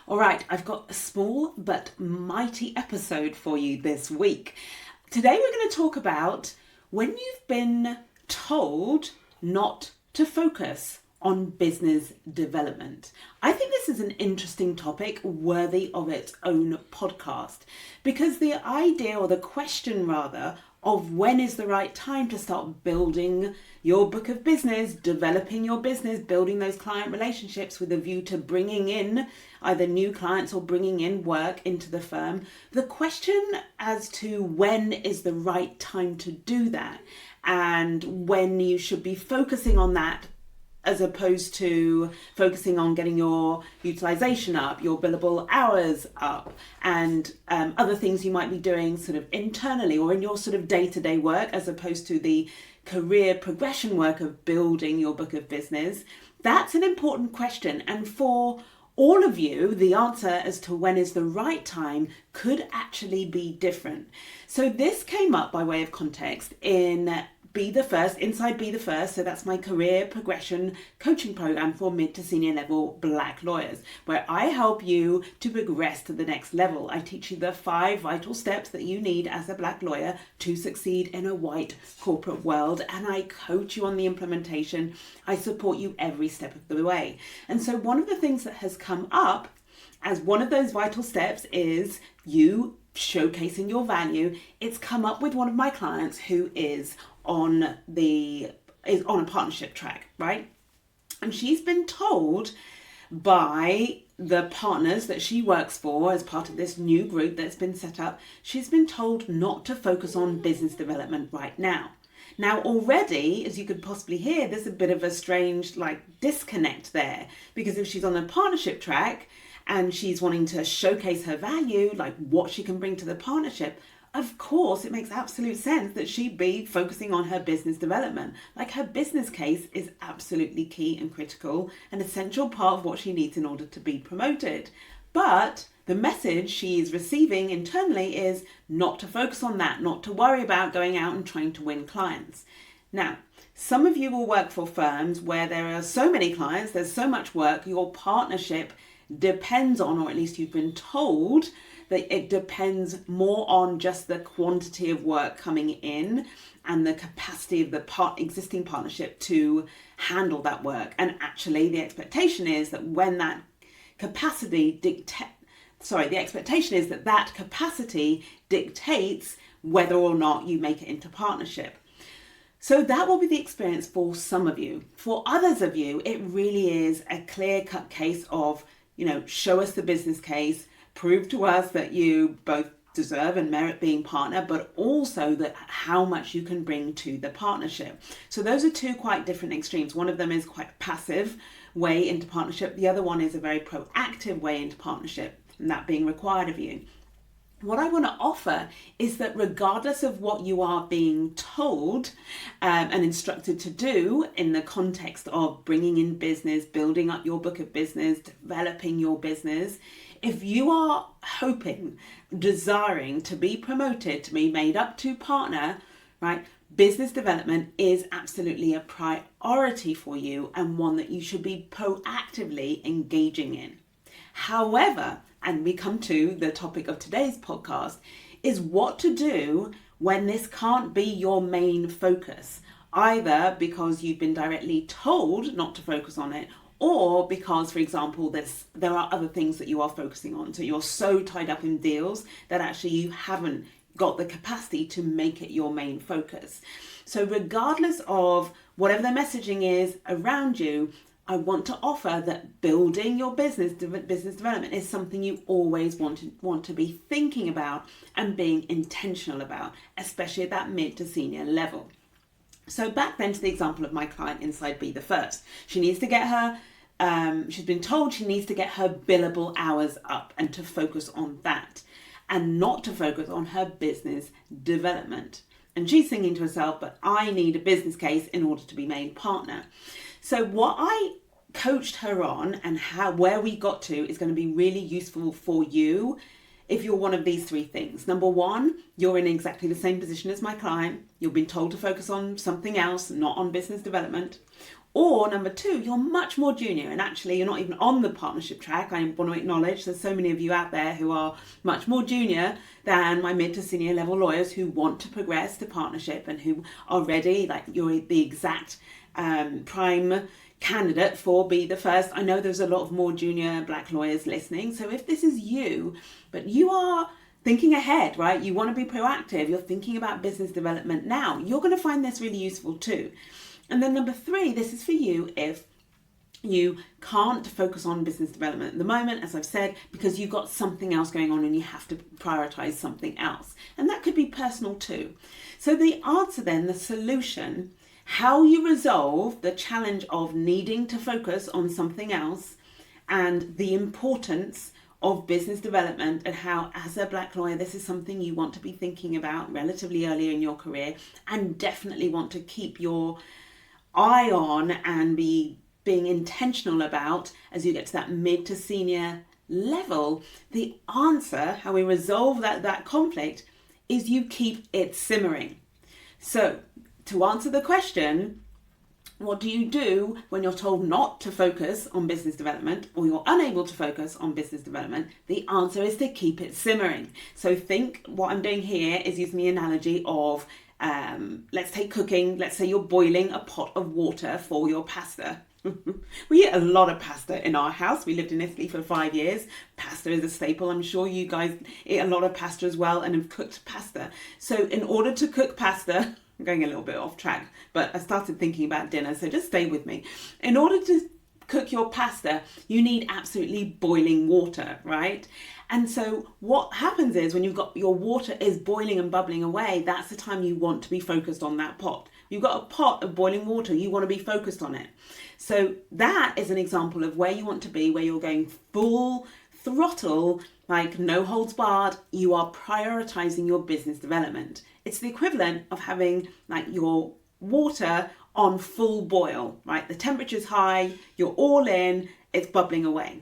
All right, I've got a small but mighty episode for you this week. Today we're going to talk about when you've been told not to focus on business development. I think this is an interesting topic worthy of its own podcast because the idea, or the question rather, of when is the right time to start building your book of business, developing your business, building those client relationships with a view to bringing in either new clients or bringing in work into the firm. The question as to when is the right time to do that and when you should be focusing on that as opposed to focusing on getting your utilization up, your billable hours up, and other things you might be doing sort of internally or in your sort of day-to-day work, as opposed to the career progression work of building your book of business. That's an important question. And for all of you, the answer as to when is the right time could actually be different. So this came up by way of context in Be the First, inside Be the First. So that's my career progression coaching program for mid to senior level Black lawyers, where I help you to progress to the next level. I teach you the 5 vital steps that you need as a Black lawyer to succeed in a white corporate world. And I coach you on the implementation. I support you every step of the way. And so one of the things that has come up as one of those vital steps is you showcasing your value. It's come up with one of my clients who is on a partnership track, right? And she's been told by the partners that she works for as part of this new group that's been set up, she's been told not to focus on business development right now. Now already, as you could possibly hear, there's a bit of a strange disconnect there, because if she's on a partnership track and she's wanting to showcase her value, like what she can bring to the partnership, of course, it makes absolute sense that she'd be focusing on her business development. Like, her business case is absolutely key and critical, an essential part of what she needs in order to be promoted. But the message she is receiving internally is not to focus on that, not to worry about going out and trying to win clients. Now, some of you will work for firms where there are so many clients, there's so much work, your partnership depends on, or at least you've been told, that it depends more on just the quantity of work coming in and the capacity of the existing partnership to handle that work. And actually the expectation is that when that capacity dictates whether or not you make it into partnership. So that will be the experience for some of you. For others of you, it really is a clear-cut case of, show us the business case, prove to us that you both deserve and merit being partner, but also that how much you can bring to the partnership. So those are 2 quite different extremes. One of them is quite a passive way into partnership. The other one is a very proactive way into partnership, and that being required of you. What I want to offer is that regardless of what you are being told and instructed to do in the context of bringing in business, building up your book of business, developing your business, if you are hoping, desiring to be promoted, to be made up to partner, right, business development is absolutely a priority for you and one that you should be proactively engaging in. However, and we come to the topic of today's podcast, is what to do when this can't be your main focus, either because you've been directly told not to focus on it, or because, for example, there are other things that you are focusing on. So you're so tied up in deals that actually you haven't got the capacity to make it your main focus. So regardless of whatever the messaging is around you, I want to offer that building your business development is something you always want to be thinking about and being intentional about, especially at that mid to senior level. So back then to the example of my client inside Be the First. She needs to get her, she's been told she needs to get her billable hours up and to focus on that and not to focus on her business development. And she's thinking to herself, but I need a business case in order to be made partner. So what I coached her on and where we got to is going to be really useful for you if you're one of these 3 things. Number 1, you're in exactly the same position as my client. You've been told to focus on something else, not on business development. Or number two, you're much more junior and actually you're not even on the partnership track. I want to acknowledge there's so many of you out there who are much more junior than my mid to senior level lawyers who want to progress to partnership and who are ready, like you're the exact prime candidate for Be the First. I know there's a lot of more junior black lawyers listening. So if this is you, but you are thinking ahead, right? You want to be proactive. You're thinking about business development now. You're going to find this really useful too. And then number three, this is for you if you can't focus on business development at the moment, as I've said, because you've got something else going on and you have to prioritize something else. And that could be personal too. So the answer then, the solution, how you resolve the challenge of needing to focus on something else and the importance of business development and how, as a black lawyer, this is something you want to be thinking about relatively early in your career and definitely want to keep your eye on and be being intentional about as you get to that mid to senior level. The answer, how we resolve that conflict, is you keep it simmering. So to answer the question, what do you do when you're told not to focus on business development or you're unable to focus on business development? The answer is to keep it simmering. So think what I'm doing here is using the analogy of let's take cooking. Let's say you're boiling a pot of water for your pasta. We eat a lot of pasta in our house. We lived in Italy for 5 years. Pasta is a staple. I'm sure you guys eat a lot of pasta as well and have cooked pasta. So in order to cook pasta, I'm going a little bit off track, but I started thinking about dinner, so just stay with me. In order to cook your pasta, you need absolutely boiling water, right? And so what happens is when you've got your water is boiling and bubbling away, that's the time you want to be focused on that pot. You've got a pot of boiling water, you want to be focused on it. So that is an example of where you want to be, where you're going full throttle, like no holds barred. You are prioritizing your business development. It's the equivalent of having like your water on full boil, right? The temperature's high, you're all in, it's bubbling away.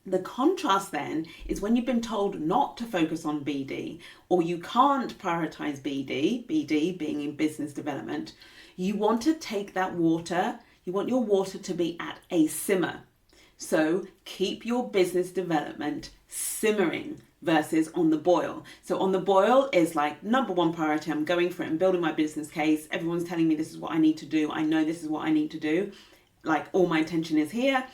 The contrast then is when you've been told not to focus on BD or you can't prioritize BD being in business development, you want to take that water, you want your water to be at a simmer. So keep your business development simmering versus on the boil. So on the boil is like number one priority. I'm going for it. I'm building my business case. Everyone's telling me this is what I need to do. I know this is what I need to do. Like all my attention is here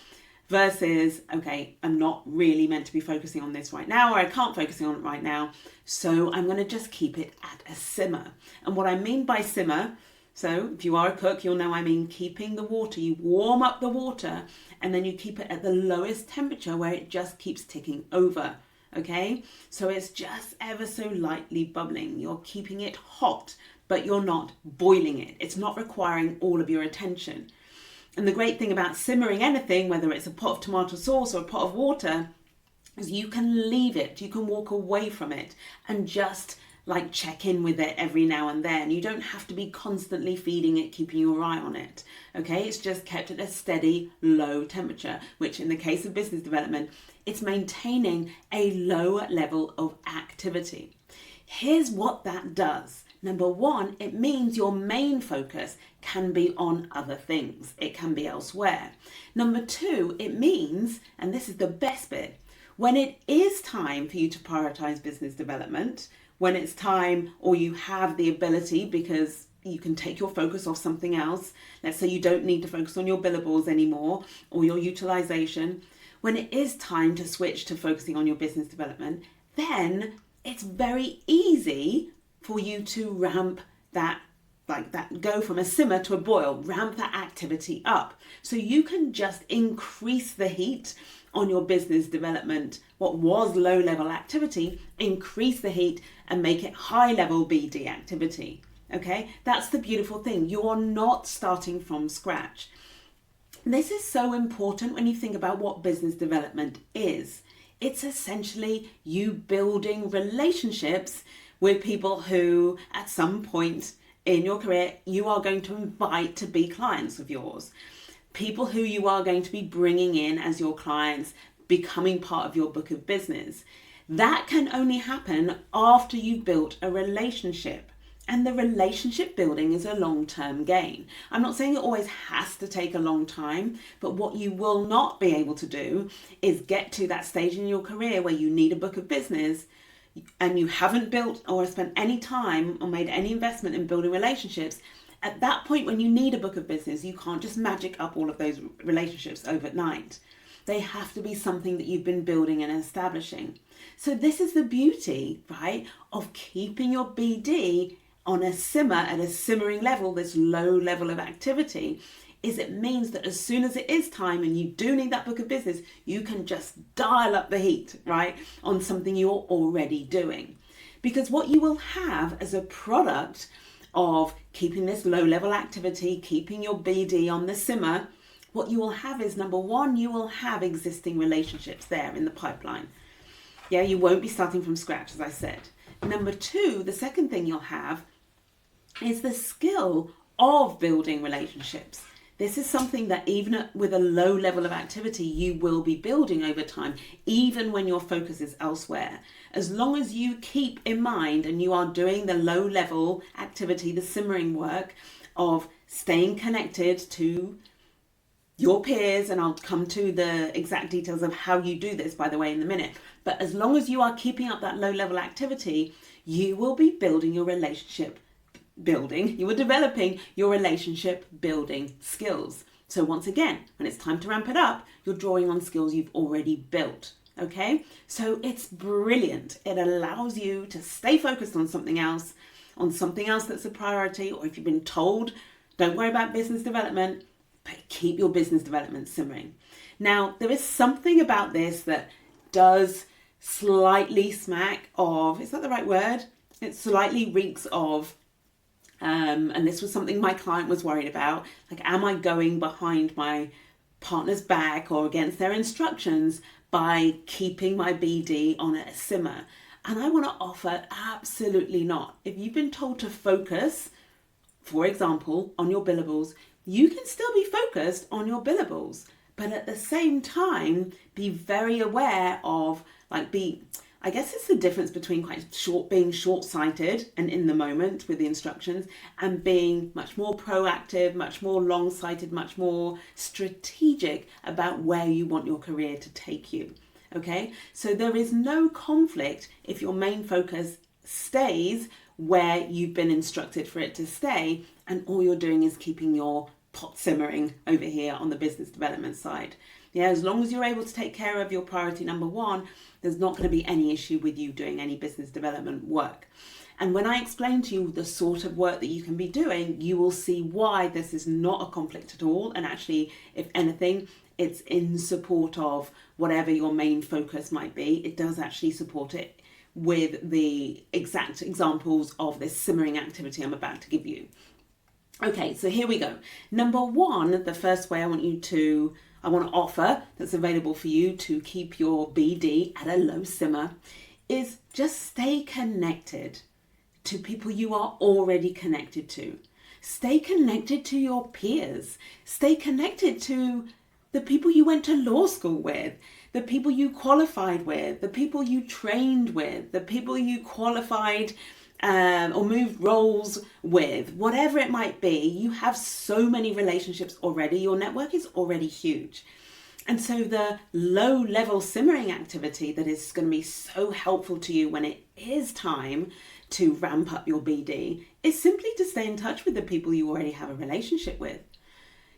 versus, okay, I'm not really meant to be focusing on this right now, or I can't focus on it right now. So I'm going to just keep it at a simmer. And what I mean by simmer, so if you are a cook, you'll know I mean keeping the water. You warm up the water and then you keep it at the lowest temperature where it just keeps ticking over. Okay, so it's just ever so lightly bubbling. You're keeping it hot, but you're not boiling it. It's not requiring all of your attention. And the great thing about simmering anything, whether it's a pot of tomato sauce or a pot of water, is you can leave it. You can walk away from it and just like check in with it every now and then. You don't have to be constantly feeding it, keeping your eye on it. Okay, it's just kept at a steady low temperature, which in the case of business development, it's maintaining a low level of activity. Here's what that does. Number one, it means your main focus can be on other things. It can be elsewhere. Number two, it means, and this is the best bit, when it is time for you to prioritize business development, when it's time or you have the ability because you can take your focus off something else. Let's say you don't need to focus on your billables anymore or your utilization. When it is time to switch to focusing on your business development, then it's very easy for you to ramp that, like that, go from a simmer to a boil, ramp that activity up. So you can just increase the heat on your business development, what was low level activity, increase the heat and make it high level BD activity. Okay, that's the beautiful thing. You are not starting from scratch. This is so important when you think about what business development is. It's essentially you building relationships with people who at some point in your career you are going to invite to be clients of yours. People who you are going to be bringing in as your clients, becoming part of your book of business. That can only happen after you've built a relationship. And the relationship building is a long-term gain. I'm not saying it always has to take a long time, but what you will not be able to do is get to that stage in your career where you need a book of business and you haven't built or spent any time or made any investment in building relationships. At that point, when you need a book of business, you can't just magic up all of those relationships overnight. They have to be something that you've been building and establishing. So this is the beauty, right, of keeping your BD on a simmer, at a simmering level, this low level of activity, is it means that as soon as it is time and you do need that book of business, you can just dial up the heat, right, on something you're already doing. Because what you will have as a product of keeping this low level activity, keeping your BD on the simmer, what you will have is, number one, you will have existing relationships there in the pipeline. Yeah, you won't be starting from scratch, as I said. Number two, the second thing you'll have is the skill of building relationships. This is something that even with a low level of activity, you will be building over time, even when your focus is elsewhere. As long as you keep in mind and you are doing the low level activity, the simmering work of staying connected to your peers, and I'll come to the exact details of how you do this, by the way, in a minute. But as long as you are keeping up that low level activity, you will be building your relationship building. You are developing your relationship building skills. So once again, when it's time to ramp it up, you're drawing on skills you've already built. Okay? So it's brilliant. It allows you to stay focused on something else that's a priority, or if you've been told, don't worry about business development, but keep your business development simmering. Now, there is something about this that does slightly smack of, is that the right word? It slightly reeks of, and this was something my client was worried about, like, am I going behind my partner's back or against their instructions by keeping my BD on a simmer? And I want to offer absolutely not. If you've been told to focus, for example, on your billables, you can still be focused on your billables, but at the same time, be very aware of, I guess it's the difference between being short-sighted and in the moment with the instructions, and being much more proactive, much more long-sighted, much more strategic about where you want your career to take you. Okay, so there is no conflict if your main focus stays where you've been instructed for it to stay, and all you're doing is keeping your pot simmering over here on the business development side. Yeah, as long as you're able to take care of your priority number one, there's not going to be any issue with you doing any business development work. And when I explain to you the sort of work that you can be doing, you will see why this is not a conflict at all. And actually, if anything, it's in support of whatever your main focus might be. It does actually support it with the exact examples of this simmering activity I'm about to give you. Okay, so here we go. Number one, the first way I want to offer that's available for you to keep your BD at a low simmer is just stay connected to people you are already connected to. Stay connected to your peers. Stay connected to the people you went to law school with, the people you qualified with, the people you trained with, the people you qualified or moved roles with, whatever it might be. You have so many relationships already. Your network is already huge. And so the low level simmering activity that is going to be so helpful to you when it is time to ramp up your BD is simply to stay in touch with the people you already have a relationship with.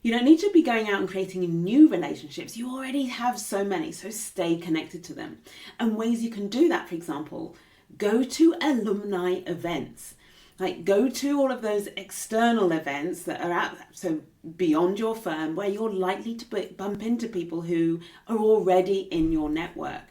You don't need to be going out and creating new relationships. You already have so many, so stay connected to them. And ways you can do that, for example, go to alumni events. Like, go to all of those external events that are so beyond your firm, where you're likely to bump into people who are already in your network.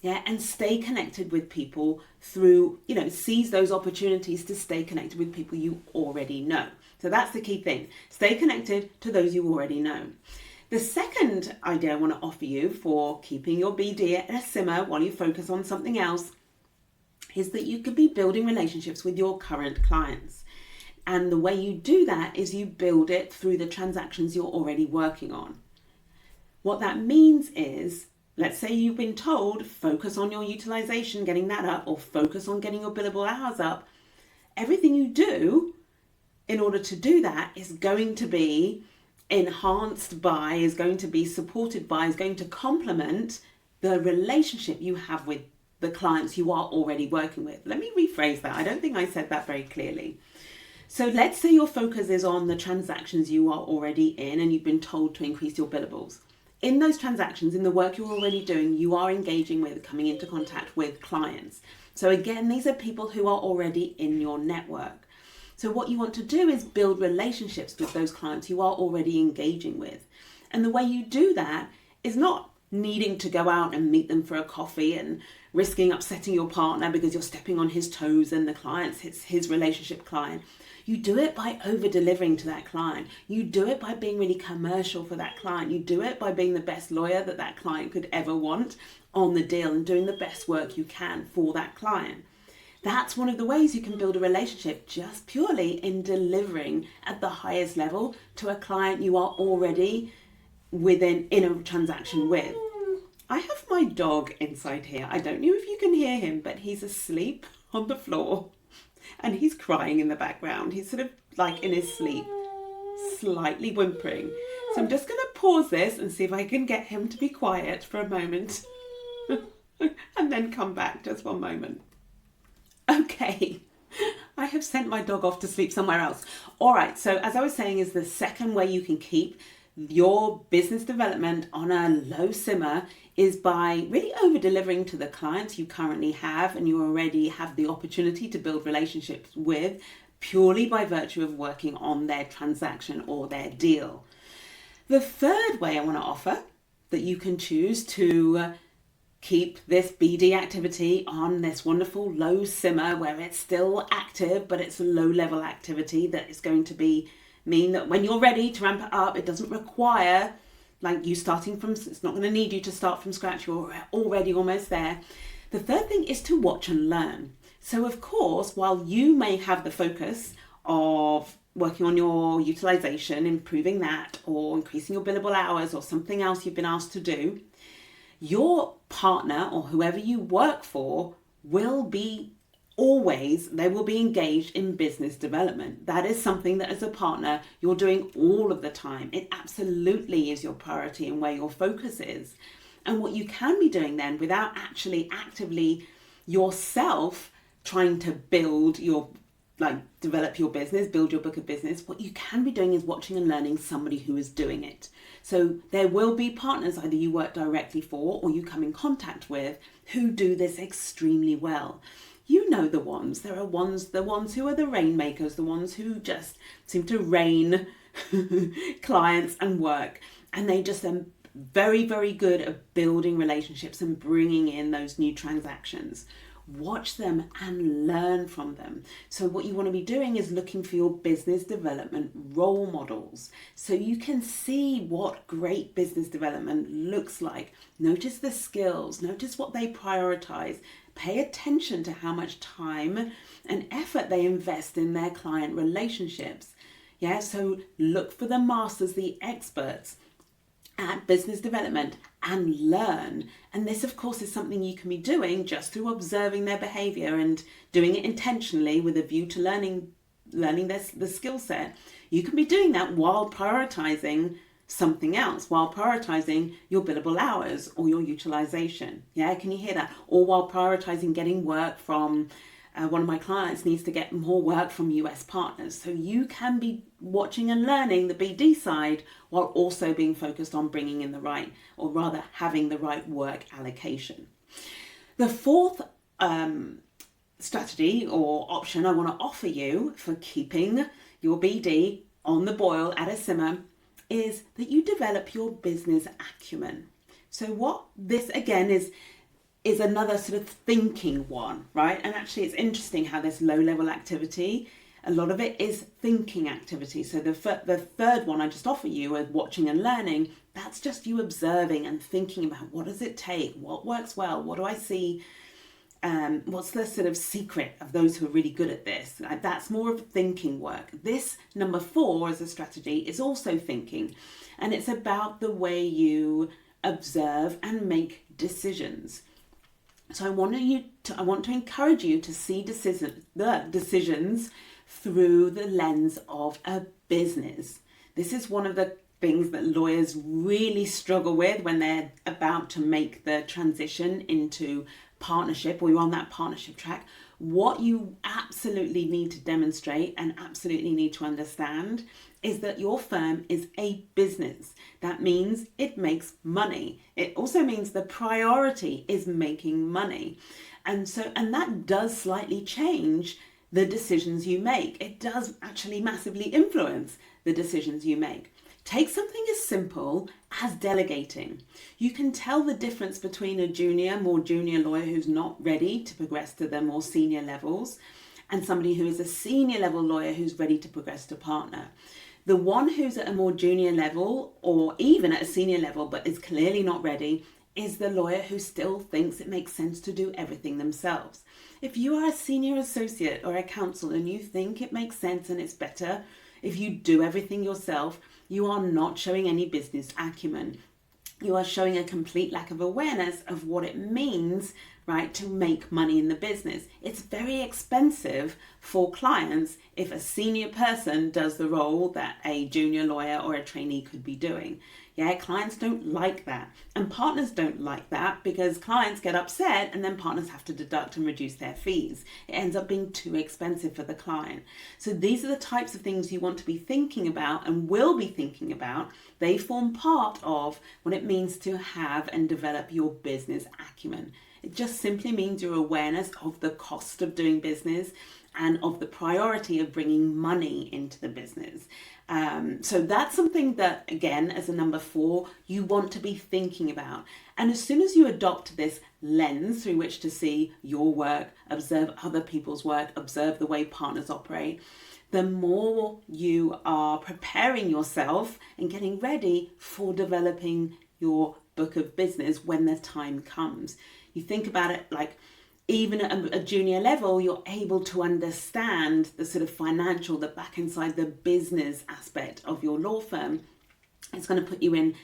Yeah, and stay connected with people through, seize those opportunities to stay connected with people you already know. So that's the key thing. Stay connected to those you already know. The second idea I want to offer you for keeping your BD at a simmer while you focus on something else is that you could be building relationships with your current clients. And the way you do that is you build it through the transactions you're already working on. What that means is, let's say you've been told, focus on your utilization, getting that up, or focus on getting your billable hours up. everything you do in order to do that is going to be enhanced by, is going to be supported by, is going to complement the relationship you have with the clients you are already working with. Let me rephrase that. I don't think I said that very clearly. So let's say your focus is on the transactions you are already in and you've been told to increase your billables. In those transactions, in the work you're already doing, you are engaging with, coming into contact with clients. So again, these are people who are already in your network. So what you want to do is build relationships with those clients you are already engaging with. And the way you do that is not needing to go out and meet them for a coffee and risking upsetting your partner because you're stepping on his toes and the client's his relationship client. You do it by over-delivering to that client. You do it by being really commercial for that client. You do it by being the best lawyer that that client could ever want on the deal and doing the best work you can for that client. That's one of the ways you can build a relationship, just purely in delivering at the highest level to a client you are already in a transaction with. I have my dog inside here. I don't know if you can hear him, but he's asleep on the floor and he's crying in the background. He's sort of like in his sleep, slightly whimpering. So I'm just going to pause this and see if I can get him to be quiet for a moment and then come back. Just one moment. Okay, I have sent my dog off to sleep somewhere else. All right, so as I was saying, is the second way you can keep your business development on a low simmer is by really over delivering to the clients you currently have and you already have the opportunity to build relationships with, purely by virtue of working on their transaction or their deal. The third way I want to offer that you can choose to keep this BD activity on this wonderful low simmer where it's still active, but it's a low level activity that is going to mean that when you're ready to ramp it up, it doesn't require like you starting from, it's not going to need you to start from scratch. You're already almost there. The third thing is to watch and learn. So of course, while you may have the focus of working on your utilization, improving that, or increasing your billable hours or something else you've been asked to do, your partner or whoever you work for will be engaged in business development. That is something that as a partner, you're doing all of the time. It absolutely is your priority and where your focus is. And what you can be doing then without actually actively yourself trying to develop your business, build your book of business, what you can be doing is watching and learning somebody who is doing it. So there will be partners either you work directly for or you come in contact with who do this extremely well. You know the ones. There are the ones who are the rainmakers, the ones who just seem to rain clients and work. And they just are very, very good at building relationships and bringing in those new transactions. Watch them and learn from them. So what you want to be doing is looking for your business development role models so you can see what great business development looks like. Notice the skills, notice what they prioritize. Pay attention to how much time and effort they invest in their client relationships. Yeah, so look for the masters, the experts at business development and learn. And this, of course, is something you can be doing just through observing their behavior and doing it intentionally with a view to learning the skill set. You can be doing that while prioritizing something else, while prioritizing your billable hours or your utilization. Yeah, can you hear that? Or while prioritizing getting work from one of my clients needs to get more work from US partners. So you can be watching and learning the BD side while also being focused on bringing in the right, or rather having the right work allocation. The fourth strategy or option I want to offer you for keeping your BD on the boil at a simmer is that you develop your business acumen. So what this again is another sort of thinking one, right? And actually it's interesting how this low level activity, a lot of it is thinking activity. So the third one I just offer you is watching and learning. That's just you observing and thinking about what does it take? What works well? What do I see? What's the sort of secret of those who are really good at this? That's more of thinking work. This number 4 as a strategy is also thinking, and it's about the way you observe and make decisions. So I want to encourage you to see the decisions through the lens of a business. This is one of the things that lawyers really struggle with when they're about to make the transition into partnership, or you're on that partnership track. What you absolutely need to demonstrate and absolutely need to understand is that your firm is a business. That means it makes money. It also means the priority is making money. And that does slightly change the decisions you make. It does actually massively influence the decisions you make. Take something as simple as delegating. You can tell the difference between a more junior lawyer who's not ready to progress to the more senior levels and somebody who is a senior level lawyer who's ready to progress to partner. The one who's at a more junior level or even at a senior level but is clearly not ready is the lawyer who still thinks it makes sense to do everything themselves. If you are a senior associate or a counsel and you think it makes sense and it's better if you do everything yourself, you are not showing any business acumen. You are showing a complete lack of awareness of what it means, right, to make money in the business. It's very expensive for clients if a senior person does the role that a junior lawyer or a trainee could be doing. Yeah, clients don't like that. And partners don't like that because clients get upset and then partners have to deduct and reduce their fees. It ends up being too expensive for the client. So these are the types of things you want to be thinking about and will be thinking about. They form part of what it means to have and develop your business acumen. It just simply means your awareness of the cost of doing business and of the priority of bringing money into the business. So that's something that, again, as a number 4, you want to be thinking about. And as soon as you adopt this lens through which to see your work, observe other people's work, observe the way partners operate, the more you are preparing yourself and getting ready for developing your book of business when the time comes. You think about it like even at a junior level, you're able to understand the sort of financial, the back inside the business aspect of your law firm. It's going to put you in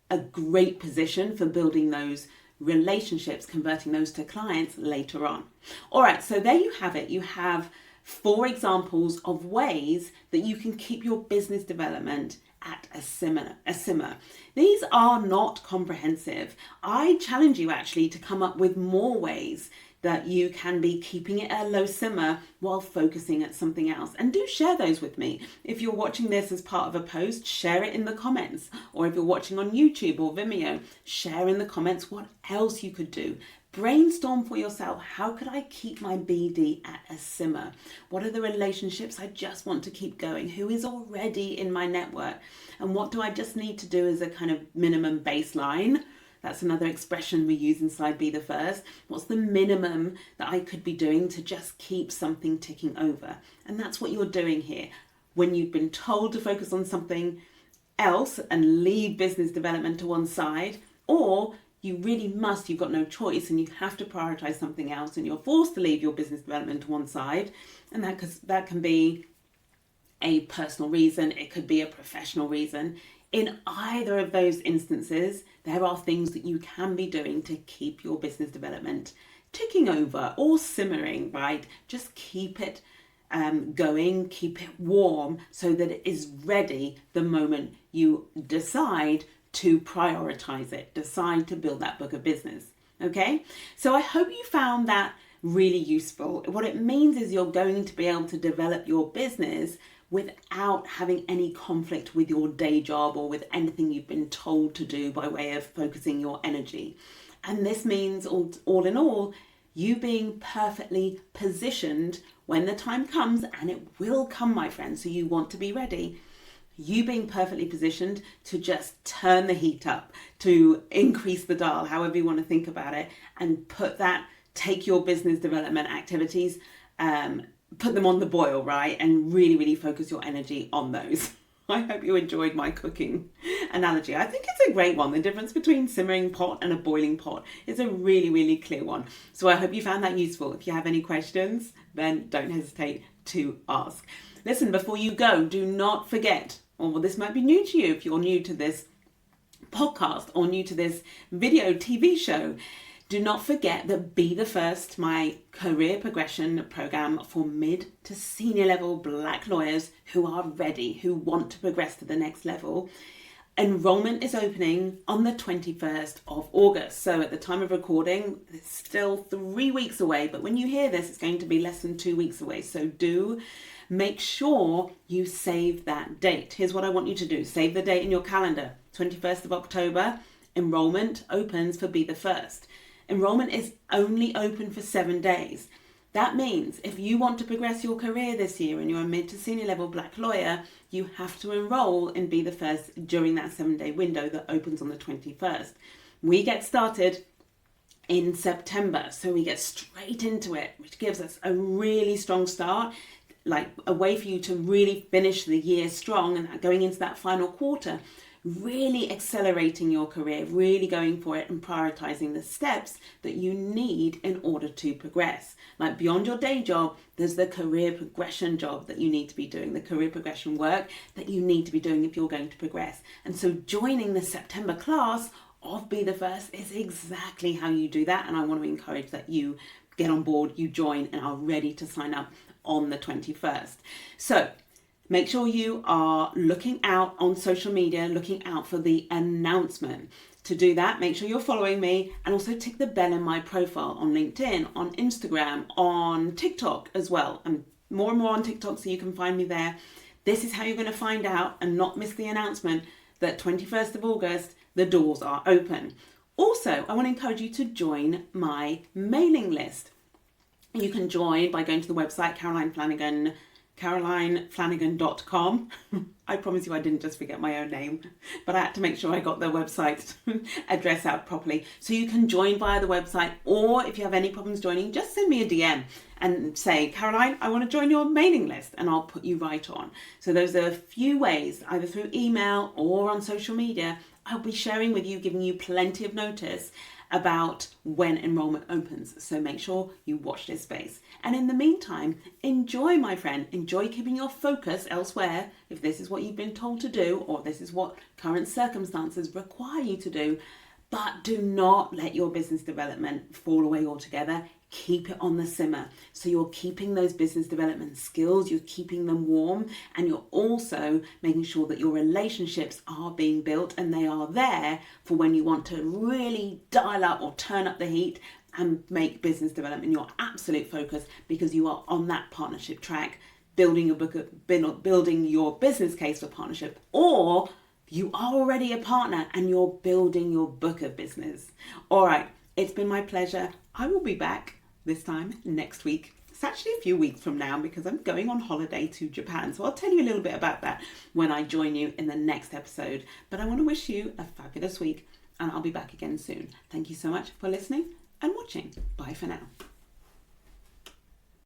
a great position for building those relationships, converting those to clients later on. All right, so there you have it. You have 4 examples of ways that you can keep your business development at a simmer. These are not comprehensive. I challenge you actually to come up with more ways that you can be keeping it at a low simmer while focusing at something else. And do share those with me. If you're watching this as part of a post, share it in the comments. Or if you're watching on YouTube or Vimeo, share in the comments what else you could do. Brainstorm for yourself, how could I keep my BD at a simmer? What are the relationships I just want to keep going? Who is already in my network? And what do I just need to do as a kind of minimum baseline? That's another expression we use inside Be the First. What's the minimum that I could be doing to just keep something ticking over? And that's what you're doing here. When you've been told to focus on something else and leave business development to one side, or you really must, you've got no choice and you have to prioritize something else and you're forced to leave your business development to one side, and that can be a personal reason, it could be a professional reason. In either of those instances, there are things that you can be doing to keep your business development ticking over or simmering, right? Just keep it going, keep it warm so that it is ready the moment you decide to prioritize it, decide to build that book of business. Okay, so I hope you found that really useful. What it means is you're going to be able to develop your business without having any conflict with your day job or with anything you've been told to do by way of focusing your energy. And this means all in all, you being perfectly positioned when the time comes, and it will come, my friend, so you want to be ready. You being perfectly positioned to just turn the heat up, to increase the dial, however you want to think about it, and take your business development activities, put them on the boil, right? And really, really focus your energy on those. I hope you enjoyed my cooking analogy. I think it's a great one. The difference between simmering pot and a boiling pot is a really, really clear one. So I hope you found that useful. If you have any questions, then don't hesitate to ask. Listen, before you go, do not forget, or this might be new to you if you're new to this podcast or new to this video TV show, Do not forget that Be the First, my career progression program for mid to senior level Black lawyers who are ready, who want to progress to the next level. Enrollment is opening on the 21st of August. So at the time of recording, it's still 3 weeks away. But when you hear this, it's going to be less than 2 weeks away. So do make sure you save that date. Here's what I want you to do. Save the date in your calendar. 21st of October, enrollment opens for Be the First. Enrollment is only open for 7 days. That means if you want to progress your career this year and you're a mid to senior level Black lawyer, you have to enroll in Be the First during that 7-day window that opens on the 21st. We get started in September, so we get straight into it, which gives us a really strong start, like a way for you to really finish the year strong and going into that final quarter, really accelerating your career, really going for it and prioritizing the steps that you need in order to progress. Like beyond your day job, there's the career progression job that you need to be doing, the career progression work that you need to be doing if you're going to progress. And so joining the September class of Be the First is exactly how you do that. And I want to encourage that you get on board, you join and are ready to sign up on the 21st. So make sure you are looking out on social media, looking out for the announcement. To do that, make sure you're following me and also tick the bell in my profile on LinkedIn, on Instagram, on TikTok as well. I'm more and more on TikTok, so you can find me there. This is how you're going to find out and not miss the announcement that 21st of August, the doors are open. Also, I want to encourage you to join my mailing list. You can join by going to the website carolineflanagan.com. I promise you I didn't just forget my own name, but I had to make sure I got the website address out properly. So you can join via the website, or if you have any problems joining, just send me a DM and say, Caroline, I want to join your mailing list, and I'll put you right on. So those are a few ways, either through email or on social media. I'll be sharing with you, giving you plenty of notice about when enrollment opens. So make sure you watch this space. And in the meantime, enjoy, my friend, enjoy keeping your focus elsewhere if this is what you've been told to do or this is what current circumstances require you to do. But do not let your business development fall away altogether. Keep it on the simmer. So you're keeping those business development skills, you're keeping them warm, and you're also making sure that your relationships are being built and they are there for when you want to really dial up or turn up the heat and make business development your absolute focus, because you are on that partnership track, building your business case for partnership, or you are already a partner and you're building your book of business. All right, it's been my pleasure. I will be back this time next week. It's actually a few weeks from now because I'm going on holiday to Japan. So I'll tell you a little bit about that when I join you in the next episode. But I want to wish you a fabulous week and I'll be back again soon. Thank you so much for listening and watching. Bye for now.